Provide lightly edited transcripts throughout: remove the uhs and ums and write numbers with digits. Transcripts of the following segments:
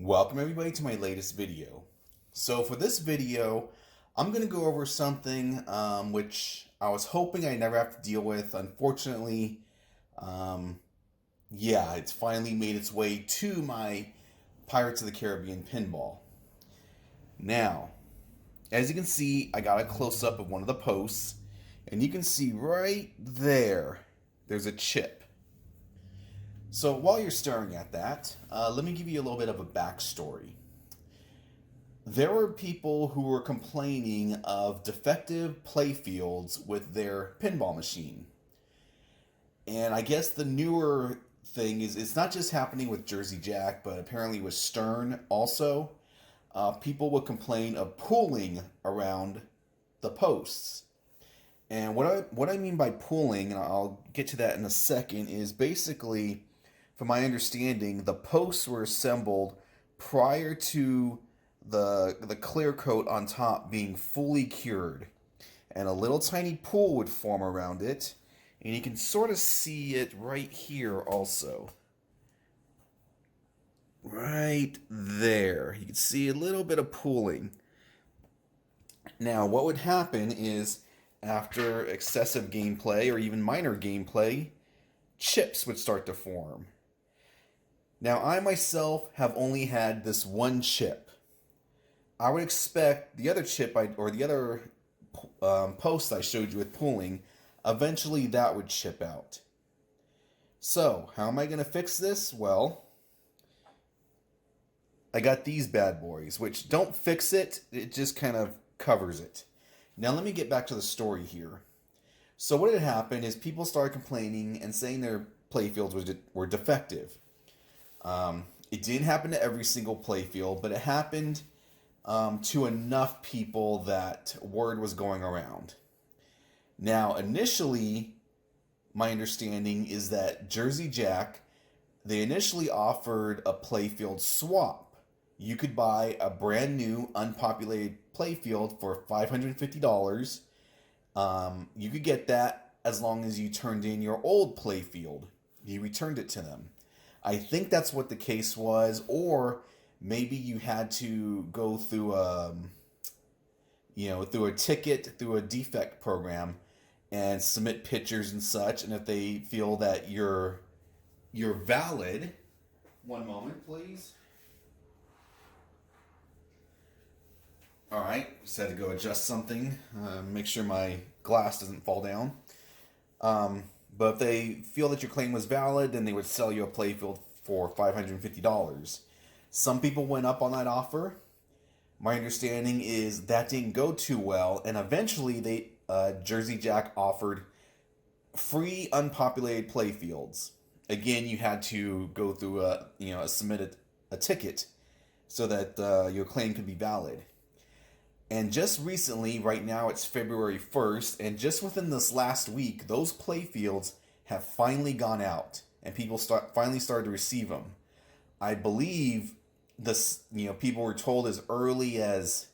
Welcome everybody to my latest video. So for this video, I'm going to go over something which I was hoping I never have to deal with. Unfortunately, it's finally made its way to my Pirates of the Caribbean pinball. Now, as you can see, I got a close-up of one of the posts, and you can see right there, there's a chip. So while you're staring at that, let me give you a little bit of a backstory. There were people who were complaining of defective playfields with their pinball machine. And I guess the newer thing is it's not just happening with Jersey Jack, but apparently with Stern also. People would complain of pooling around the posts. And what I mean by pooling, and I'll get to that in a second, is basically, from my understanding, the posts were assembled prior to the clear coat on top being fully cured. And a little tiny pool would form around it. And you can sort of see it right here also. Right there. You can see a little bit of pooling. Now, what would happen is, after excessive gameplay or even minor gameplay, chips would start to form. Now, I myself have only had this one chip. I would expect the other chip the other post I showed you with pooling, eventually that would chip out. So, how am I going to fix this? Well, I got these bad boys, which don't fix it, it just kind of covers it. Now, let me get back to the story here. So, what had happened is people started complaining and saying their playfields were defective. It didn't happen to every single playfield, but it happened to enough people that word was going around. Now, initially, my understanding is that Jersey Jack, they initially offered a playfield swap. You could buy a brand new unpopulated playfield for $550. You could get that as long as you turned in your old playfield. You returned it to them. I think that's what the case was, or maybe you had to go through through a ticket, through a defect program, and submit pictures and such. And if they feel that you're valid, one moment, please. All right, just had to go adjust something, make sure my glass doesn't fall down. But if they feel that your claim was valid, then they would sell you a playfield for $550. Some people went up on that offer. My understanding is that didn't go too well, and eventually Jersey Jack offered free unpopulated playfields. Again, you had to go through submit a ticket so that your claim could be valid. And just recently, right now it's February 1st, and just within this last week, those playfields have finally gone out, and people finally started to receive them. I believe people were told as early as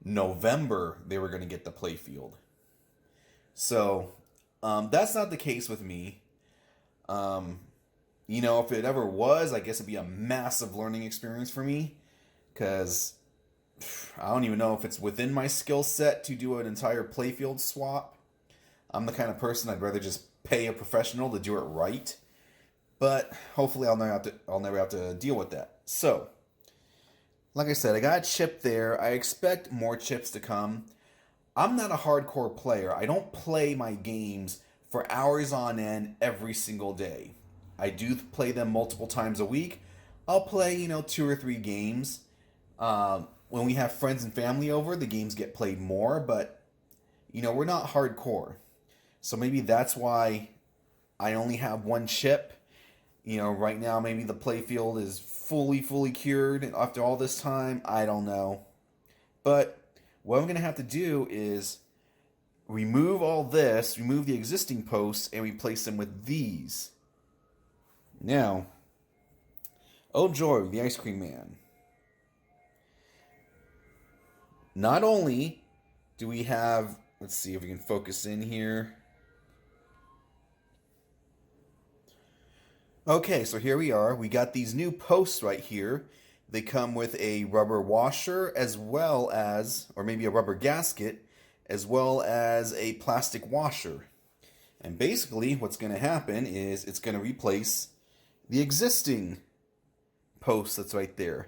November they were going to get the playfield. So, that's not the case with me. If it ever was, I guess it'd be a massive learning experience for me, because I don't even know if it's within my skill set to do an entire playfield swap. I'm the kind of person I'd rather just pay a professional to do it right. But hopefully I'll never have to deal with that. So, like I said, I got a chip there. I expect more chips to come. I'm not a hardcore player. I don't play my games for hours on end every single day. I do play them multiple times a week. I'll play, 2 or 3 games. When we have friends and family over, the games get played more, but, we're not hardcore. So maybe that's why I only have one chip. Right now, maybe the playfield is fully cured after all this time. I don't know. But what I'm going to have to do is remove all this, remove the existing posts, and replace them with these. Now, oh joy, the ice cream man. Not only do we have, let's see if we can focus in here. Okay, so here we are. We got these new posts right here. they come with a rubber washer as well as, or maybe a rubber gasket, as well as a plastic washer. And basically what's going to happen is it's going to replace the existing post that's right there.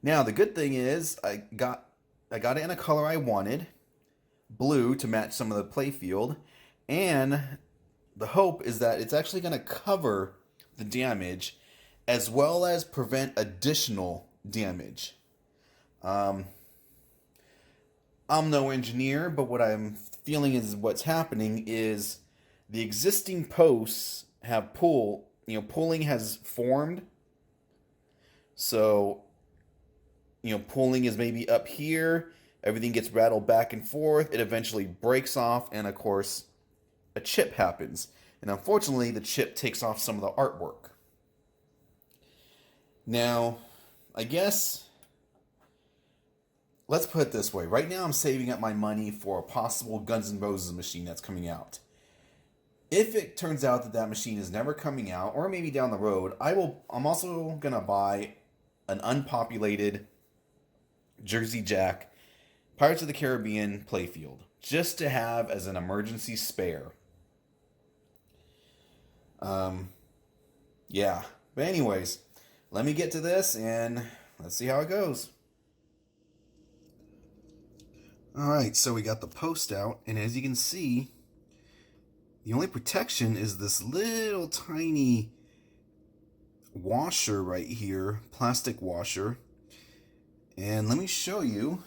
Now the good thing is I got it in a color I wanted, blue, to match some of the playfield, and the hope is that it's actually going to cover the damage as well as prevent additional damage. I'm no engineer, but what I'm feeling is what's happening is the existing posts have pooling has formed. So, pooling is maybe up here, everything gets rattled back and forth, it eventually breaks off, and of course, a chip happens. And unfortunately, the chip takes off some of the artwork. Now, I guess, let's put it this way. Right now, I'm saving up my money for a possible Guns N' Roses machine that's coming out. If it turns out that that machine is never coming out, or maybe down the road, I'm also going to buy an unpopulated Jersey Jack Pirates of the Caribbean playfield, just to have as an emergency spare. Yeah. But anyways, let me get to this and let's see how it goes. Alright, so we got the post out, and as you can see, the only protection is this little tiny washer right here, plastic washer. And let me show you.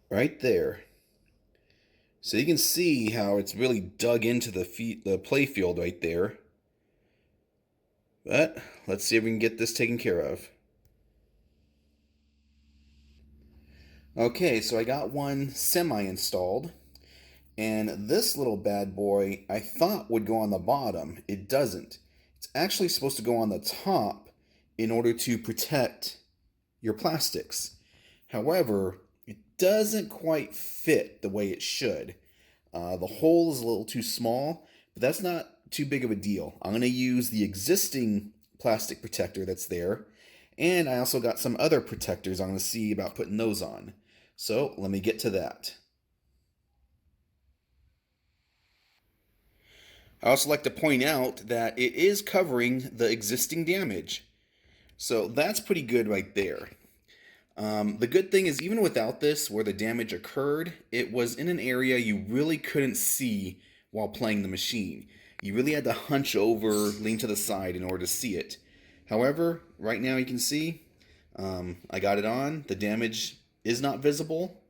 Right there. So you can see how it's really dug into the playfield right there. But let's see if we can get this taken care of. Okay, so I got one semi-installed, and this little bad boy I thought would go on the bottom. It doesn't. It's actually supposed to go on the top in order to protect your plastics. However, it doesn't quite fit the way it should. The hole is a little too small, but that's not too big of a deal. I'm going to use the existing plastic protector that's there, and I also got some other protectors I'm going to see about putting those on. So let me get to that. I also like to point out that it is covering the existing damage. So that's pretty good right there. The good thing is, even without this, where the damage occurred, it was in an area you really couldn't see while playing the machine. You really had to hunch over, lean to the side in order to see it. However, right now you can see, I got it on. The damage is not visible.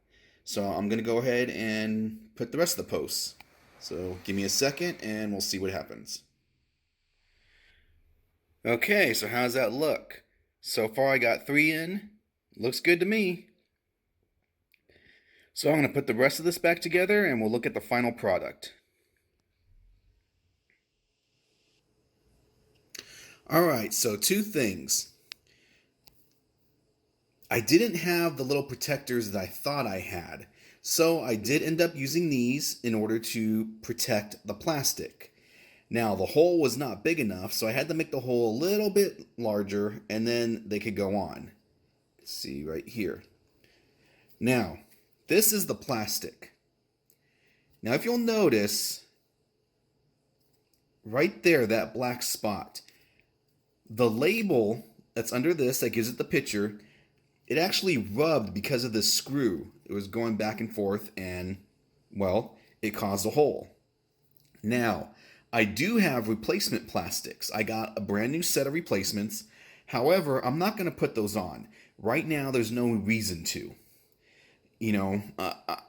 So I'm going to go ahead and put the rest of the posts. So give me a second and we'll see what happens. Okay, so how does that look? So far I got 3 in. Looks good to me. So I'm going to put the rest of this back together and we'll look at the final product. Alright, so 2 things. I didn't have the little protectors that I thought I had. So I did end up using these in order to protect the plastic. Now the hole was not big enough, so I had to make the hole a little bit larger and then they could go on. See right here. Now, this is the plastic. Now if you'll notice, right there, that black spot, the label that's under this that gives it the picture, it actually rubbed because of this screw. It was going back and forth and, well, it caused a hole. Now, I do have replacement plastics. I got a brand new set of replacements. However, I'm not going to put those on. Right now, there's no reason to.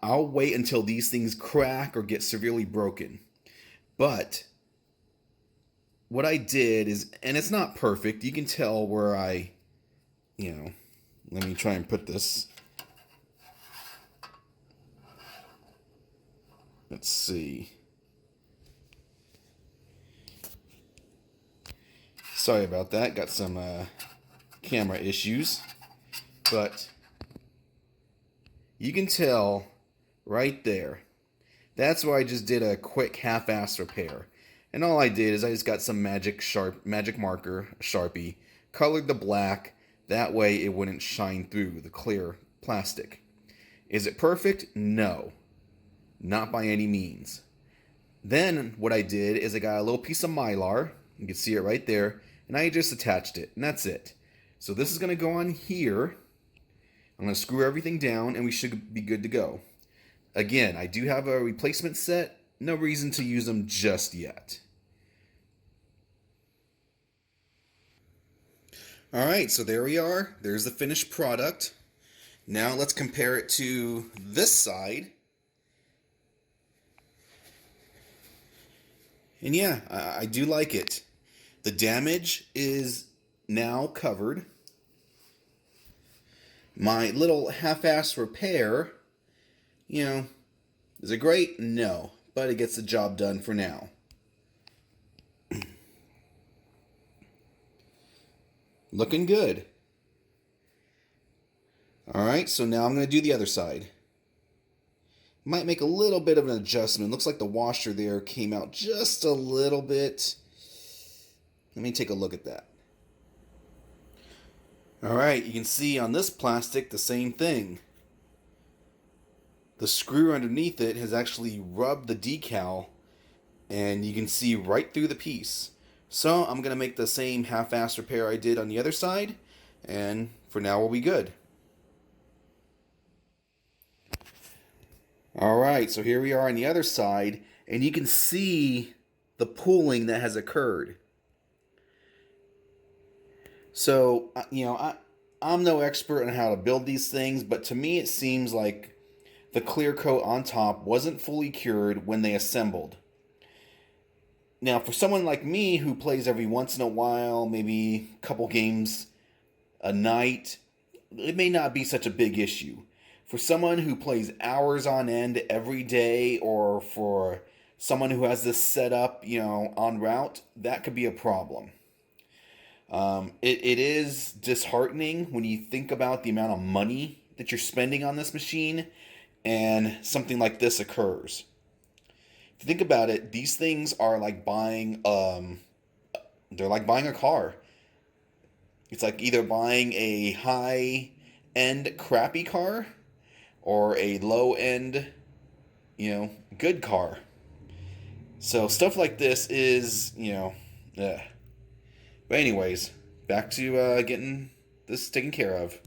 I'll wait until these things crack or get severely broken. But what I did is, and it's not perfect, you can tell where let me try and put this. Let's see. Sorry about that. Got some camera issues. But you can tell right there. That's where I just did a quick half-ass repair. And all I did is I just got some magic marker, a Sharpie, colored the black, that way it wouldn't shine through the clear plastic. Is it perfect? No. Not by any means. Then what I did is I got a little piece of Mylar, you can see it right there, and I just attached it, and that's it. So this is going to go on here. I'm going to screw everything down, and we should be good to go. Again, I do have a replacement set. No reason to use them just yet. Alright, so there we are. There's the finished product. Now let's compare it to this side. And yeah, I do like it. The damage is now covered. My little half-ass repair, you know, is it great? No. But it gets the job done for now. Looking good. Alright, so now I'm going to do the other side. Might make a little bit of an adjustment. Looks like the washer there came out just a little bit. Let me take a look at that. Alright, you can see on this plastic the same thing. The screw underneath it has actually rubbed the decal, and you can see right through the piece. So I'm going to make the same half-ass repair I did on the other side, and for now we'll be good. Alright, so here we are on the other side, and you can see the pooling that has occurred. So, you know, I'm no expert on how to build these things, but to me it seems like the clear coat on top wasn't fully cured when they assembled. Now, for someone like me who plays every once in a while, maybe a couple games a night, it may not be such a big issue. For someone who plays hours on end every day, or for someone who has this set up, you know, en route, that could be a problem. It is disheartening when you think about the amount of money that you're spending on this machine, and something like this occurs. If you think about it, these things are like buying, they're like buying a car. It's like either buying a high-end crappy car or a low-end, you know, good car. So stuff like this is, you know, But anyways, back to getting this taken care of.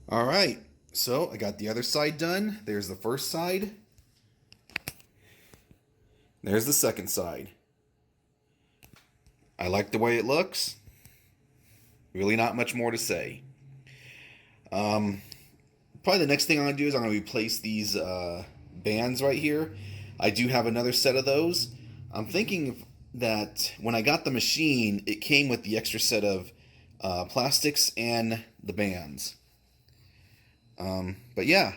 Alright, so I got the other side done. There's the first side. There's the second side. I like the way it looks. Really not much more to say. Probably the next thing I'm going to do is I'm going to replace these bands right here. I do have another set of those. I'm thinking that when I got the machine, it came with the extra set of plastics and the bands. But yeah,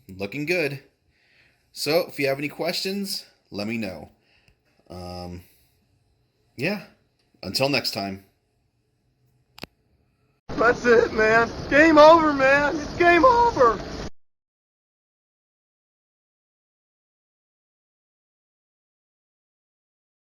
looking good. So if you have any questions, let me know. Yeah, until next time. That's it, man. Game over, man.